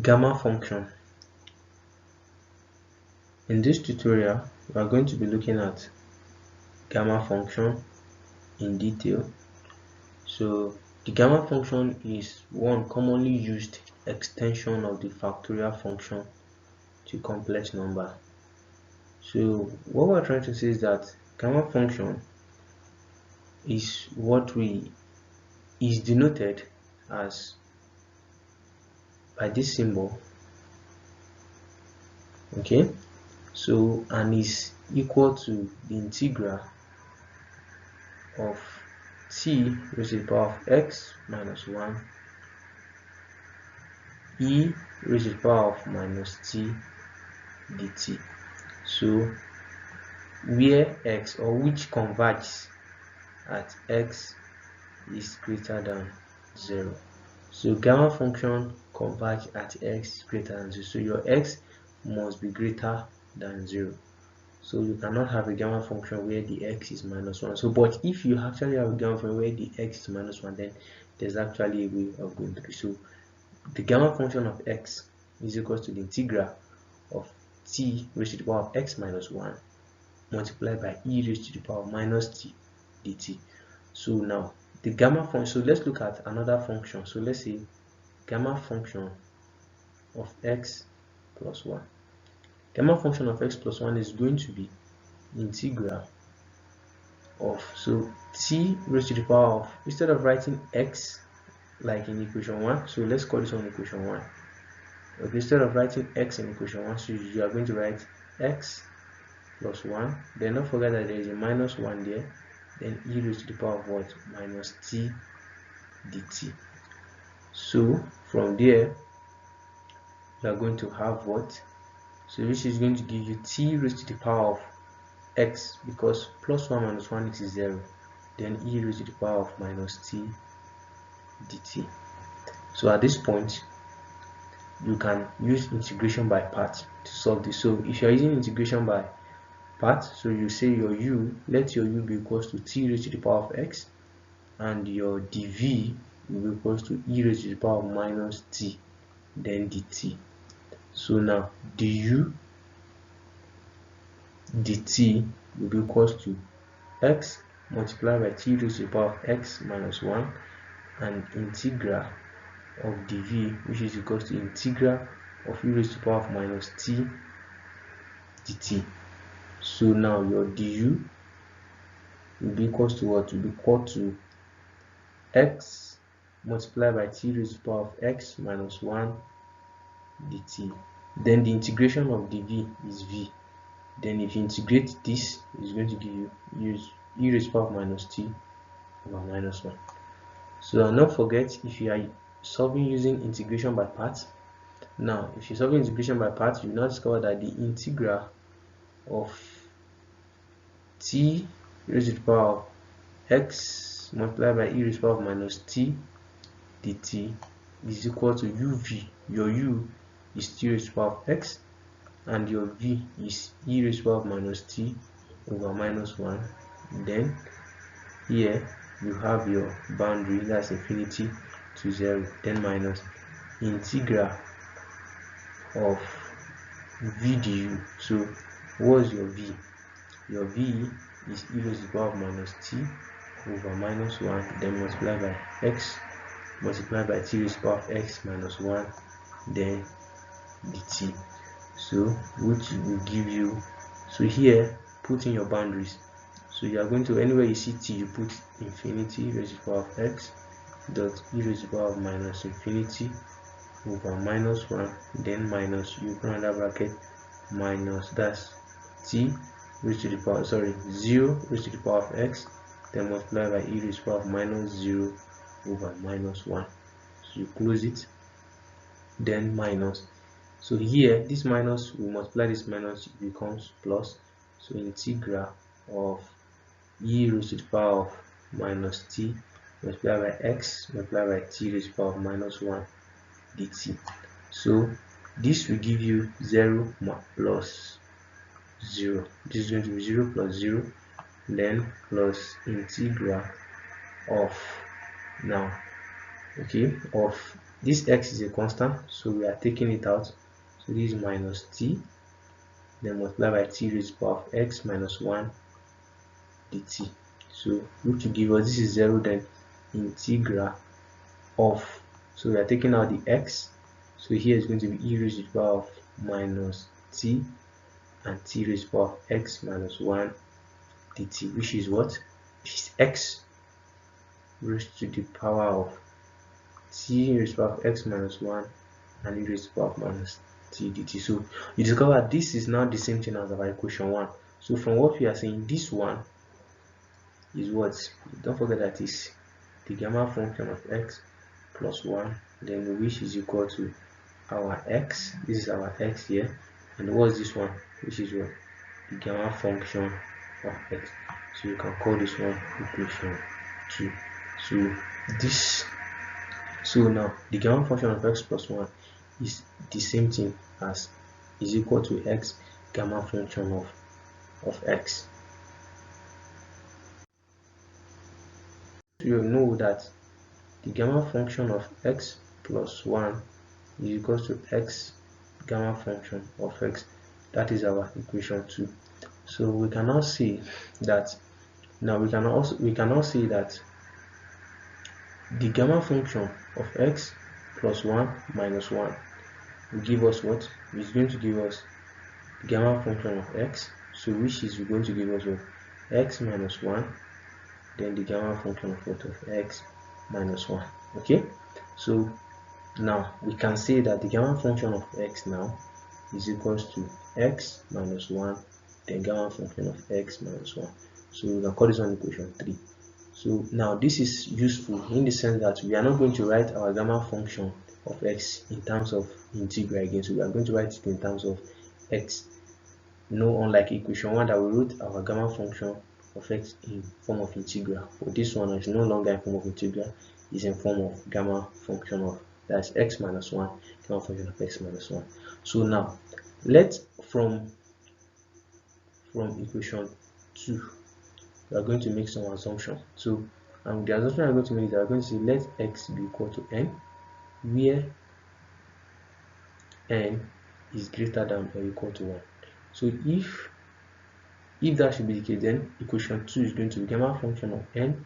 Gamma function. In this tutorial, we are going to be looking at gamma function in detail. So the gamma function is one commonly used extension of the factorial function to complex number. So what we're trying to say is that gamma function is is denoted as by this symbol, okay? So and is equal to the integral of t raised to the power of x minus 1 e raised to the power of minus t dt. So where x, or which converges at x is greater than 0. So gamma function converge at x greater than 0. So your x must be greater than 0. So you cannot have a gamma function where the x is minus 1. So but if you actually have a gamma function where the x is minus 1, then there's actually a way of going through. So the gamma function of x is equal to the integral of t raised to the power of x minus 1 multiplied by e raised to the power of minus t dt. So now the gamma function, so let's look at another function. So let's say gamma function of x plus 1. Gamma function of x plus 1 is going to be integral of, so t raised to the power of, instead of writing x like in equation 1, so let's call this one equation 1. Okay, instead of writing x in equation 1, so you are going to write x plus 1. Then don't forget that there is a minus 1 there. Then e raised to the power of what? Minus t dt. So from there, you are going to have what? So which is going to give you t raised to the power of x, because plus 1 minus 1 is 0. Then e raised to the power of minus t dt. So at this point, you can use integration by parts to solve this. So if you are using integration by parts, so you say your u, let your u be equals to t raised to the power of x, and your dv will be equals to e raised to the power of minus t, then dt. So now du dt will be equals to x multiplied by t raised to the power of x minus 1 and integral of dv, which is equals to integral of e raised to the power of minus t dt. So now your du will be equals to what? Will be equal to x multiplied by t raised to the power of x minus 1 dt. Then the integration of dv is v. Then if you integrate this, it's going to give you e raised to the power of minus t over minus 1. So don't forget, if you are solving using integration by parts, now if you're solving integration by parts, you now discover that the integral of t raised to the power of x multiplied by e raised to the power of minus t dt is equal to uv. Your u is t raised to the power of x, and your v is e raised to the power of minus t over minus 1. Then here you have your boundary, that's infinity to 0, then minus integral of v du. So what's your v? Your v is e raised to the power of minus t over minus 1, then multiplied by x multiplied by t raised to the power of x minus 1, then dt. So which will give you, so here put in your boundaries. So you are going to, anywhere you see t, you put infinity raised to the power of x dot e raised to the power of minus infinity over minus 1, then minus, you put another bracket, minus, that's t raised to the power, 0 raised to the power of x, then multiply by e raised to the power of minus 0 over minus 1. So you close it, then minus. So here this minus, we multiply this minus, it becomes plus. So integral of e raised to the power of minus t multiplied by x multiplied by t raised to the power of minus 1 dt. So this will give you 0 plus 0. This is going to be 0 plus 0, then plus integral of, now okay, of this x is a constant, so we are taking it out. So this is minus t, then multiply by t raised to the power of x minus 1 dt. So which will give us, this is 0, then integral of, so we are taking out the x, so here is going to be e raised to the power of minus t and t raised to the power of x minus 1 dt, which is what? Which is x raised to the power of t raised to the power of x minus 1 and e raised to the power of minus t dt. So you discover this is now the same thing as our equation 1. So from what we are saying, this one is what? Don't forget that is the gamma function of x plus 1, then which is equal to our x. This is our x here, and what is this one? Which is what? The gamma function of x. So you can call this one equation 2. So this, so now the gamma function of x plus 1 is the same thing as, is equal to x gamma function of x. You know that the gamma function of x plus 1 is equal to x gamma function of x. That is our equation 2. So we can now see that, now we can now see that the gamma function of x plus 1 minus 1 will give us what? It's going to give us the gamma function of x, so which is going to give us what? X minus 1, then the gamma function of what? Of x minus 1. Okay, so now we can say that the gamma function of x now is equals to x minus 1, then gamma function of x minus 1. So we can call this one equation 3. So now this is useful in the sense that we are not going to write our gamma function of x in terms of integral again, so we are going to write it in terms of x. No, unlike equation 1 that we wrote our gamma function of x in form of integral, but this one is no longer in form of integral, is in form of gamma function of, that's x minus 1, gamma function of x minus 1. So now let's from equation 2 we are going to make some assumption. So the assumption we are going to make is that we are going to say let x be equal to n, where n is greater than or equal to 1. So if that should be the case, then equation 2 is going to be gamma function of n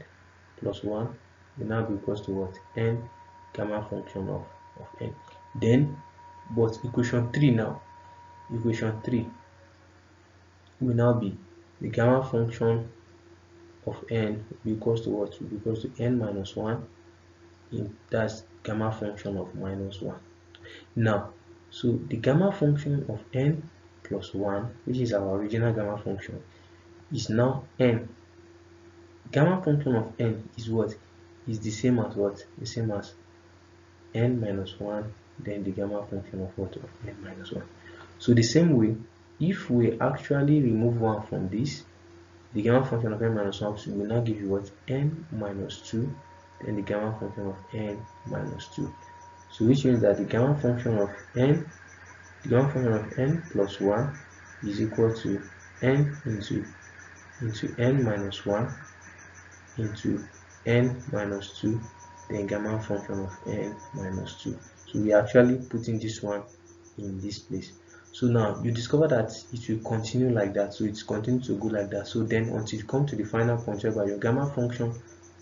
plus 1 will now be equals to what? N gamma function of n. Then, but equation 3 now, equation 3 will now be the gamma function of n will be equals to what? Will be equals to n minus 1, that's gamma function of minus 1. Now, so the gamma function of n plus 1, which is our original gamma function, is now n. Gamma function of n is what? Is the same as what? The same as n minus 1, then the gamma function of what? Of n minus 1. So the same way, if we actually remove 1 from this, the gamma function of n minus 1 will now give you what? N minus 2, then the gamma function of n minus 2. So which means that the gamma function of n plus 1 is equal to n into n minus 1 into n minus 2, then gamma function of n minus 2. So we are actually putting this one in this place. So now you discover that it will continue like that, so it's continuing to go like that. So then until you come to the final point whereby your gamma function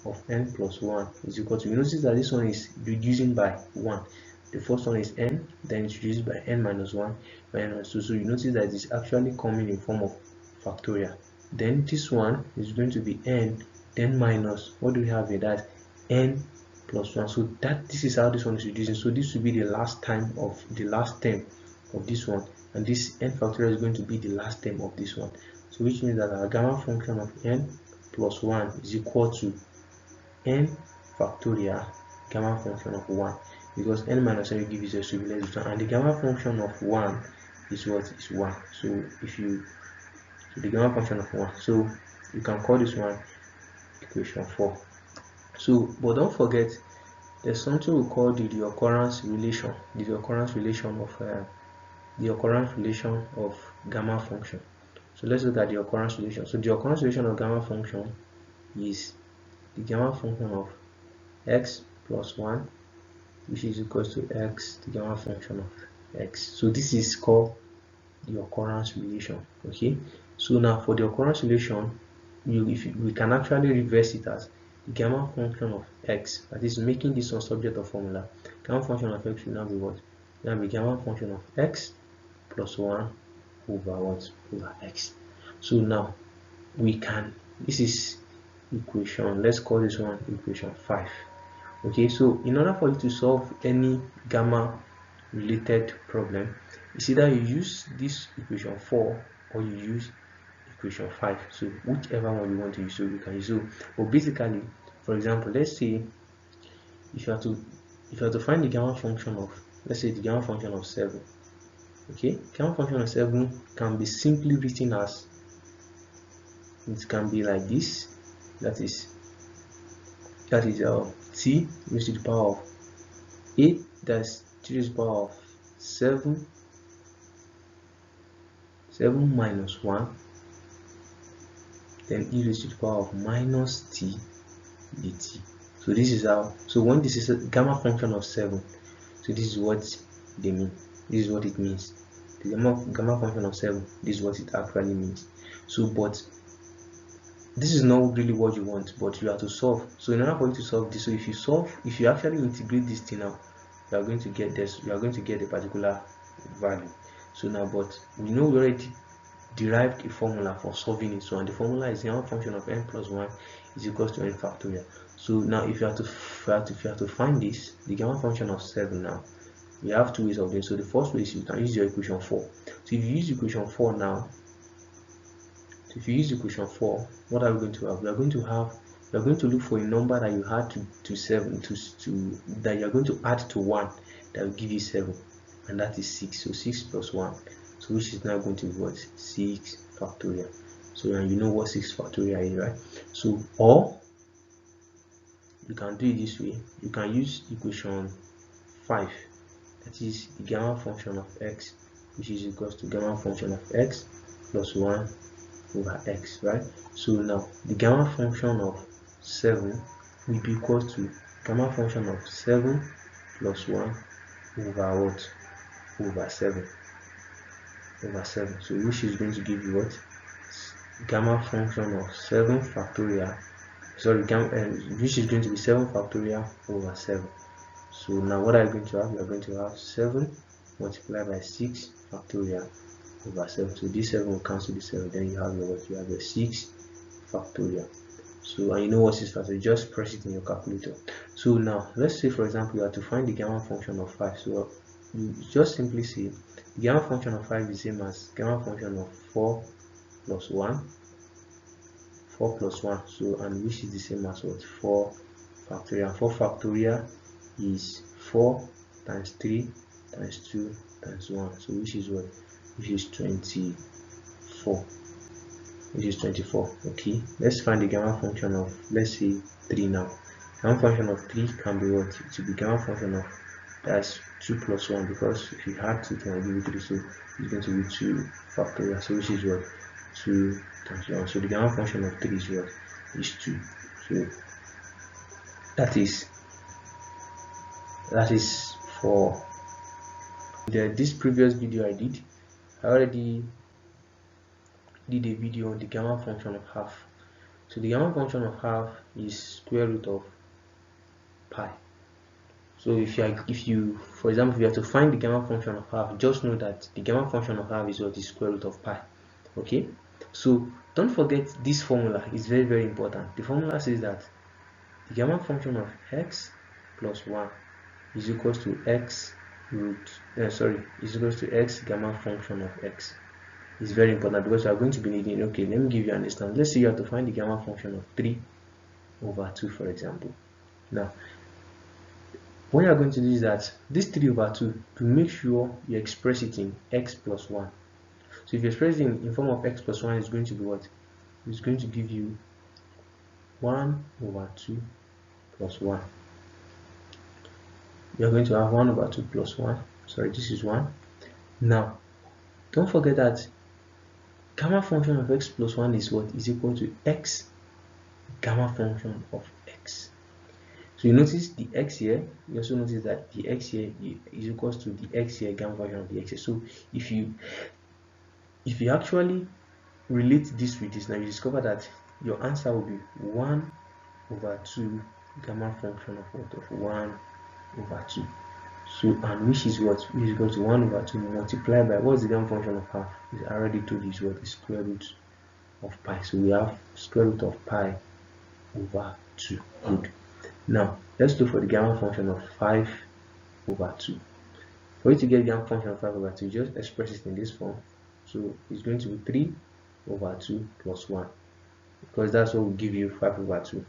of n plus 1 is equal to, you notice that this one is reducing by 1. The first one is n, then it's reduced by n minus 1 by n minus 2. So you notice that it's actually coming in form of factorial. Then this one is going to be n, then minus, what do we have here? That n plus 1. So this is how this one is reducing. So this will be the last term of this one, and this n factorial is going to be the last term of this one. So which means that our gamma function of n plus 1 is equal to n factorial gamma function of 1, because n minus 1 will give you 0, so be less than 1, and the gamma function of 1 is what? Is 1. So the gamma function of 1, so you can call this one equation 4. So but don't forget, there's something we call the reoccurrence relation, the occurrence relation of gamma function. So let's look at the occurrence relation. So the occurrence relation of gamma function is the gamma function of x plus 1 which is equals to x, the gamma function of x. So this is called the occurrence relation. Okay, so now for the occurrence relation, we can actually reverse it as the gamma function of x, that is making this one subject of formula. Gamma function of x will now be what? Now be gamma function of x plus 1 over what? Over x. So now we can, this is equation, let's call this one equation 5. Okay, so in order for you to solve any gamma related problem, it's either you use this equation 4 or you use equation 5. So whichever one you want to use, so you can use. So, but basically, for example, let's say if you have to find the gamma function of, let's say the gamma function of 7. Okay, gamma function of 7 can be simply written as, it can be like this, that is t raised to the power of 8, that's 3 raised to the power of 7 minus 1, then e raised to the power of minus t dt. So this is how, so when this is a gamma function of 7, so this is what they mean, this is what it means. The gamma function of 7, this is what it actually means. So but this is not really what you want, but you have to solve. So in order for you to solve this, so if you actually integrate this thing now, you are going to get this, you are going to get a particular value. So now, but we know we already derived a formula for solving it. So and the formula is gamma function of n plus 1 is equals to n factorial. So now if you have to find this, the gamma function of 7 now, we have two ways of doing. So the first way is you can use your equation 4. So if you use equation 4 now, if you use equation 4, what are we going to have? We are going to look for a number that you add to 7 that you are going to add to 1 that will give you 7, and that is 6. So 6 plus 1, so which is now going to be what? 6 factorial. So and you know what 6 factorial is, right? So or you can do it this way. You can use equation 5, that is the gamma function of x, which is equals to gamma function of x plus 1 over x, right? So now the gamma function of 7 will be equal to gamma function of 7 plus 1 over what? Over 7. So which is going to give you what? Gamma function of 7 factorial, sorry, which is going to be 7 factorial over 7. So now what are you going to have? You are going to have 7 multiplied by 6 factorial over 7. So this 7 will cancel the 7, then you have your what? You have your 6 factorial. So and you know what 6 factorial, just press it in your calculator. So now let's say for example you have to find the gamma function of 5. So you just simply say the gamma function of 5 is the same as gamma function of 4 plus 1. So and which is the same as what? 4 factorial. 4 factorial is 4 times 3 times 2 times 1. So which is what? Which is 24. Okay, let's find the gamma function of, let's say 3 now. Gamma function of 3 can be what? It will be gamma function of, that's 2 plus 1, because if you add 2 to 1 give you 3, so it's going to be 2 factorial. So which is what? 2 times 1. So the gamma function of 3 is what? Is 2. So that is for this previous video I did. I already did a video on the gamma function of half. So the gamma function of half is square root of pi. So if you for example, if you have to find the gamma function of half, just know that the gamma function of half is what? Is square root of pi. Okay, so don't forget this formula is very, very important. The formula says that the gamma function of x plus 1 is equals to x is equals to x gamma function of x. It's very important because we are going to be needing, okay, let me give you an example. Let's say you have to find the gamma function of 3 over 2, for example. Now what you are going to do is that this 3 over 2, to make sure you express it in x plus 1. So if you express it in form of x plus 1, it's going to be what? It's going to give you 1 over 2 plus 1. You are going to have 1 over 2 plus 1. Sorry, this is 1. Now don't forget that gamma function of x plus 1 is what? Is equal to x gamma function of x. So you notice the x here, you also notice that the x here is equals to the x here, gamma function of the x here. So if you actually relate this with this, now you discover that your answer will be 1 over 2 gamma function of what? Of 1 over 2. So, and which is what? Which is equal to 1 over 2 multiplied by, what's the gamma function of half? I already told you what is square root of pi. So we have square root of pi over 2. Good. Now let's look for the gamma function of 5 over 2. For you to get gamma function of 5 over 2, just express it in this form. So it's going to be 3 over 2 plus 1, because that's what will give you 5 over 2.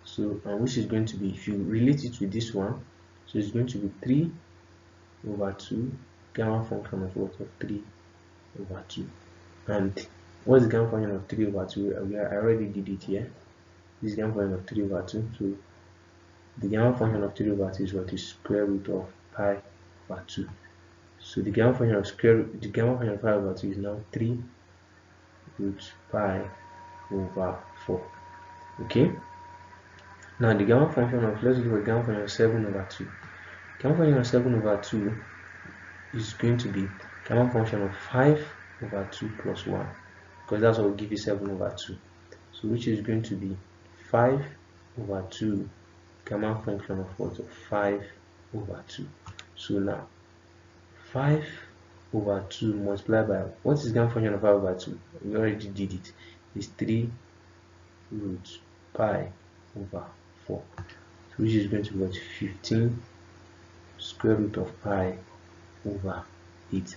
So, and which is going to be, if you relate it with this one, so it's going to be 3 over 2 gamma function of what? Of 3 over 2. And what's the gamma function of 3 over 2? I already did it here. This is gamma function of 3 over 2. So the gamma function of 3 over 2 is what? Is square root of pi over 2. So the gamma function of the gamma function of pi over 2 is now 3 root pi over 4. Okay. Now the gamma function of, let's look at gamma function of 7 over 2. Gamma function of 7 over 2 is going to be gamma function of 5 over 2 plus 1, because that's what will give you 7 over 2. So which is going to be 5 over 2 gamma function of what? Of 5 over 2. So now 5 over 2 multiplied by, what is gamma function of 5 over 2? We already did it. It's 3 root pi over 4. So which is going to be what? 15 square root of pi over 8.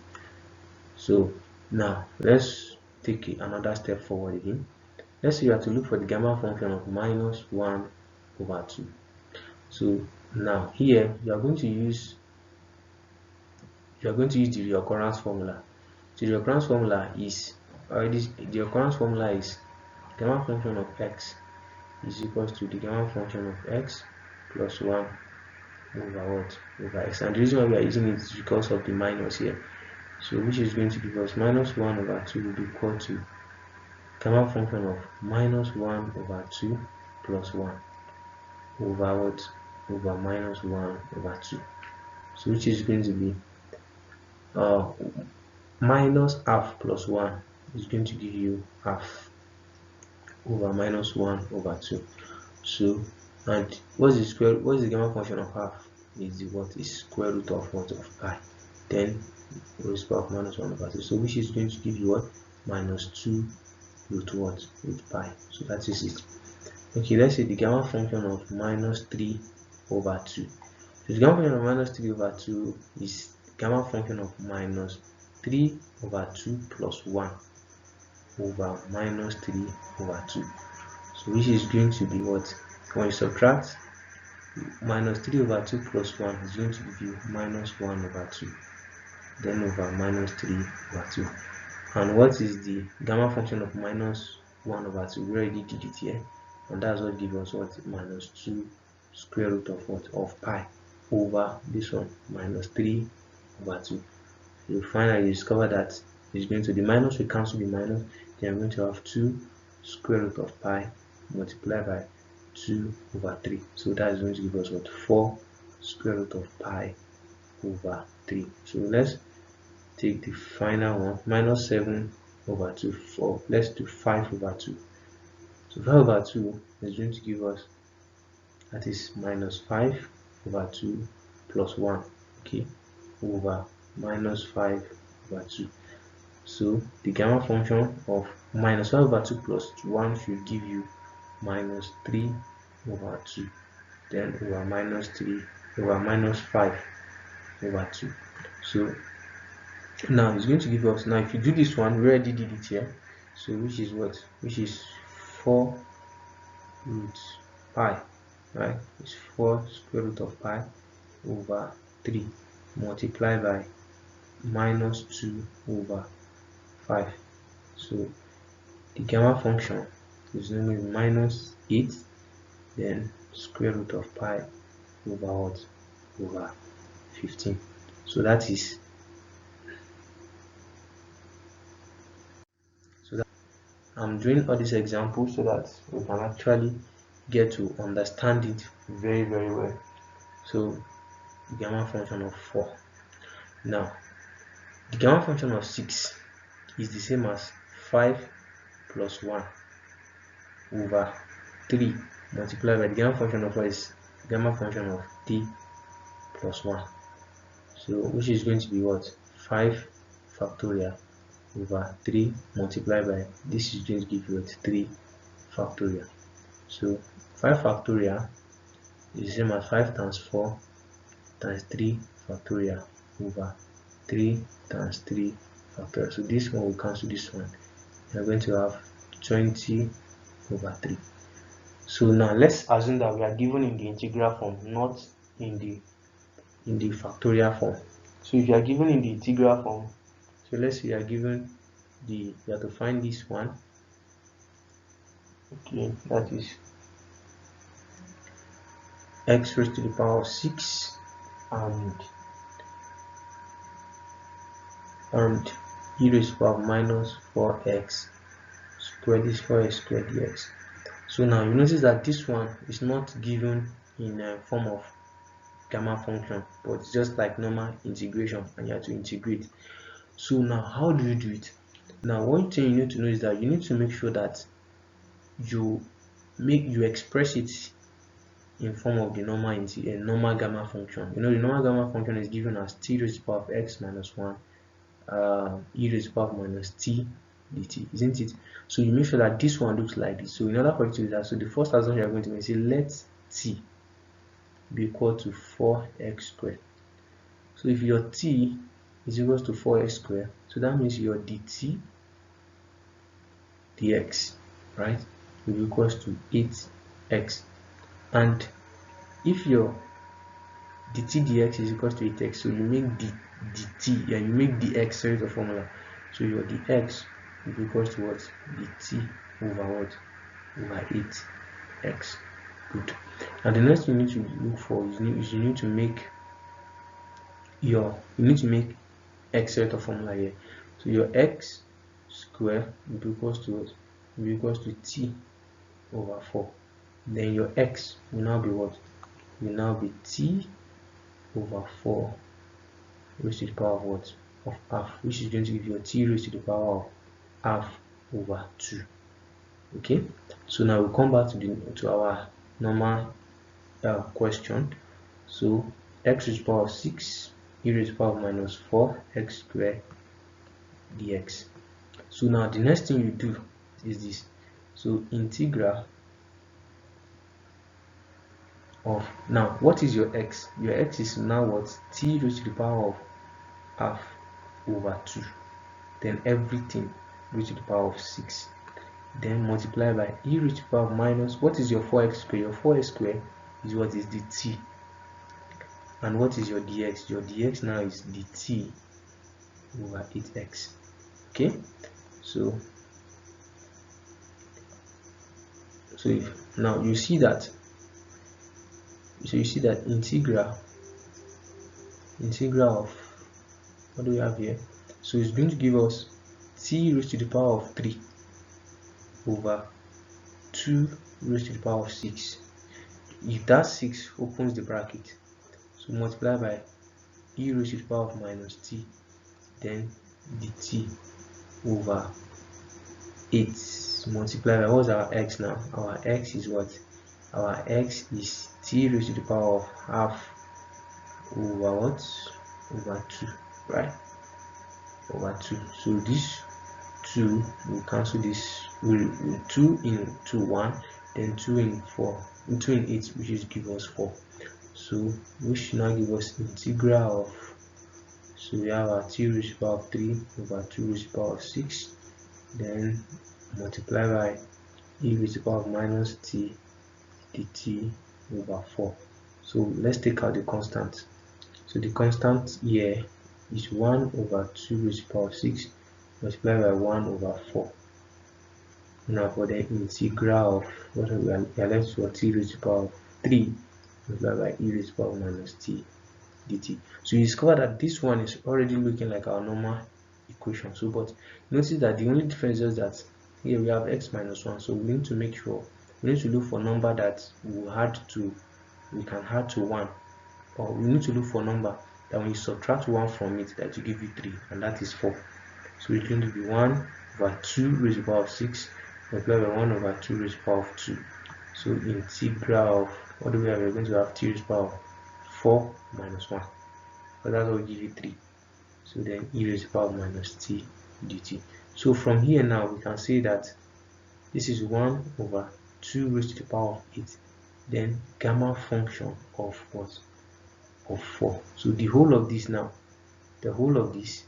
So now let's take another step forward again. Let's say you have to look for the gamma function of minus 1 over 2. So now here you are going to use the reoccurrence formula. So the reoccurrence formula is gamma function of x is equals to the gamma function of x plus 1 over what? Over x. And the reason why we are using it is because of the minus here. So which is going to give us minus 1 over 2 will be equal to gamma function of minus 1 over 2 plus 1 over what? Over minus 1 over 2. So which is going to be minus half plus 1 is going to give you half over minus 1 over 2. So, and what's the gamma function of half? Is the what? Is square root of what? Of pi. Then raised to of minus 1 over 2. So which is going to give you what? Minus 2 root what? Root pi. So that is it. Okay, let's say the gamma function of minus 3 over 2. So the gamma function of minus 3 over 2 is gamma function of minus 3 over 2 plus 1 over minus 3 over 2. So which is going to be what? When you subtract minus 3 over 2 plus 1 is going to give you minus 1 over 2, then over minus 3 over 2. And what is the gamma function of minus 1 over 2? We already did it here, and that's what gives us what? Minus 2 square root of what? Of pi over this one, minus 3 over 2. You finally discover that it's going to, the minus will cancel the minus, then I'm going to have 2 square root of pi multiplied by 2 over 3. So that is going to give us what? 4 square root of pi over 3. So let's take the final one, minus 7 over 2, 4. Let's do 5 over 2. So 5 over 2 is going to give us, that is minus 5 over 2 plus 1, okay, over minus 5 over 2. So the gamma function of minus 5 over 2 plus 1 should give you minus 3 over 2, then over minus 3 over minus 5 over 2. So now it's going to give us, now if you do this one, we already did it here, so which is what? Which is 4 root pi, right? It's 4 square root of pi over 3 multiplied by minus 2 over 5. So the gamma function is going to be minus 8, then square root of pi over what? Over 15. So that is, so that I'm doing all these examples so that we can actually get to understand it very well. So the gamma function of 4. Now the gamma function of 6 is the same as 5 plus 1 over 3 multiplied by the gamma function of 4 is gamma function of t plus 1. So which is going to be what? 5 factorial over 3 multiplied by, this is going to give you what? 3 factorial. So 5 factorial is the same as 5 times 4 times 3 factorial over 3 times 3 factorial. So this one will cancel this one. We are going to have 20 over 3. So now let's assume that we are given in the integral form, not in the factorial form. So if you are given in the integral form, so let's say you are given you have to find this one. Okay, that is x raised to the power of 6 and e raised to the power of minus 4x squared is 4x squared dx. So now you notice that this one is not given in a form of gamma function, but it's just like normal integration, and you have to integrate. So now how do you do it? Now one thing you need to know is that you need to make sure that you express it in form of the normal gamma function. You know, the normal gamma function is given as t raised to the power of x minus 1 e raised to the power of minus t dt, isn't it? So you make sure that this one looks like this. So in order for you to do that, so the first assumption you are going to make is let t be equal to 4x squared. So if your t is equal to 4x squared, so that means your dt dx, right, will be equals to 8x. And if your dt dx is equals to 8x, so you make dt, yeah, you make dx, sorry, the formula. So your dx will be equals to what? dt over what? Over 8x. Good. And the next thing you need to look for is you need to make x set of formula here. So your x square will be equals to what? Will be equals to t over 4. Then your x will now be what? Will now be t over 4 raised to the power of what? Of half, which is going to give you a t raised to the power of half over 2. Okay, so now we'll come back to our normal question. So x raised to the power of 6 e raised to the power of minus 4 x squared dx. So now the next thing you do is this. So integral of, now what is your x? Your x is now what? T raised to the power of half over 2, then everything raised to the power of 6, then multiply by e raised to the power of minus, what is your 4x squared? Your 4x squared is what is dt, and what is your dx? Your dx now is dt over 8x. Okay, so if now you see that, so you see that integral of, what do we have here? So it's going to give us t raised to the power of 3 over 2 raised to the power of 6. If that 6 opens the bracket, so multiply by e raised to the power of minus t, then dt over 8 multiply by, what's our x now? Our x is what? Our x is t raised to the power of half over what? Over 2, right? Over 2. So this 2 will cancel this, will 2 in 2 1, then 2 in 4, 2 in 8, which is give us 4. So we should now give us integral of, so we have our t raised to the power of 3 over 2 raised to the power of 6, then multiply by e raised to the power of minus t dt over 4. So let's take out the constant. So the constant here is 1 over 2 raised to the power of 6 multiplied by 1 over 4. Now for the integral of, what we are left with t raised to the power of 3 multiplied by e raised to the power of minus t dt. So you discover that this one is already looking like our normal equation. So but notice that the only difference is that here we have x minus 1, so we need to make sure we need to look for number that we can add to 1, or we need to look for number that when you subtract 1 from it, that will give you 3, and that is 4. So it's going to be 1 over 2 raised to the power of 6 multiplied by 1 over 2 raised to the power of 2. So integral of, what do we have? We're going to have 2 raised to the power of 4 minus 1, but that will give you 3. So then e raised to the power of minus t dt. So from here now we can say that this is 1 over 2 raised to the power of 8, then gamma function of what? Of 4. So the whole of this now, the whole of this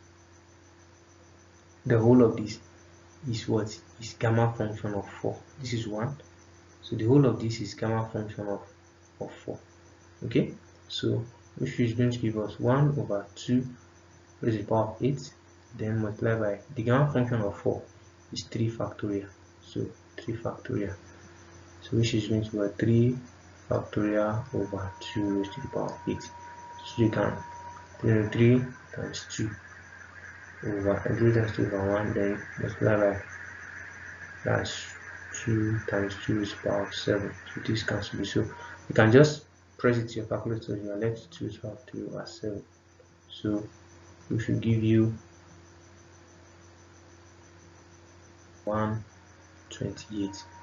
is what? Is gamma function of 4. This is 1. So the whole of this is gamma function of 4. Okay, so which is going to give us 1 over 2 raised to the power of 8, then multiplied by the gamma function of 4 is 3 factorial. So 3 factorial. So which is going to be 3 factorial over 2 raised to the power of 8. So you can 3 times 2 over 3 times 2 over 1, then multiply by, that's 2 times 2 raised to the power of 7. So this cancels be. So you can just press it to your calculator, you are left 2 to the power of 3 over 7. So we should give you 128.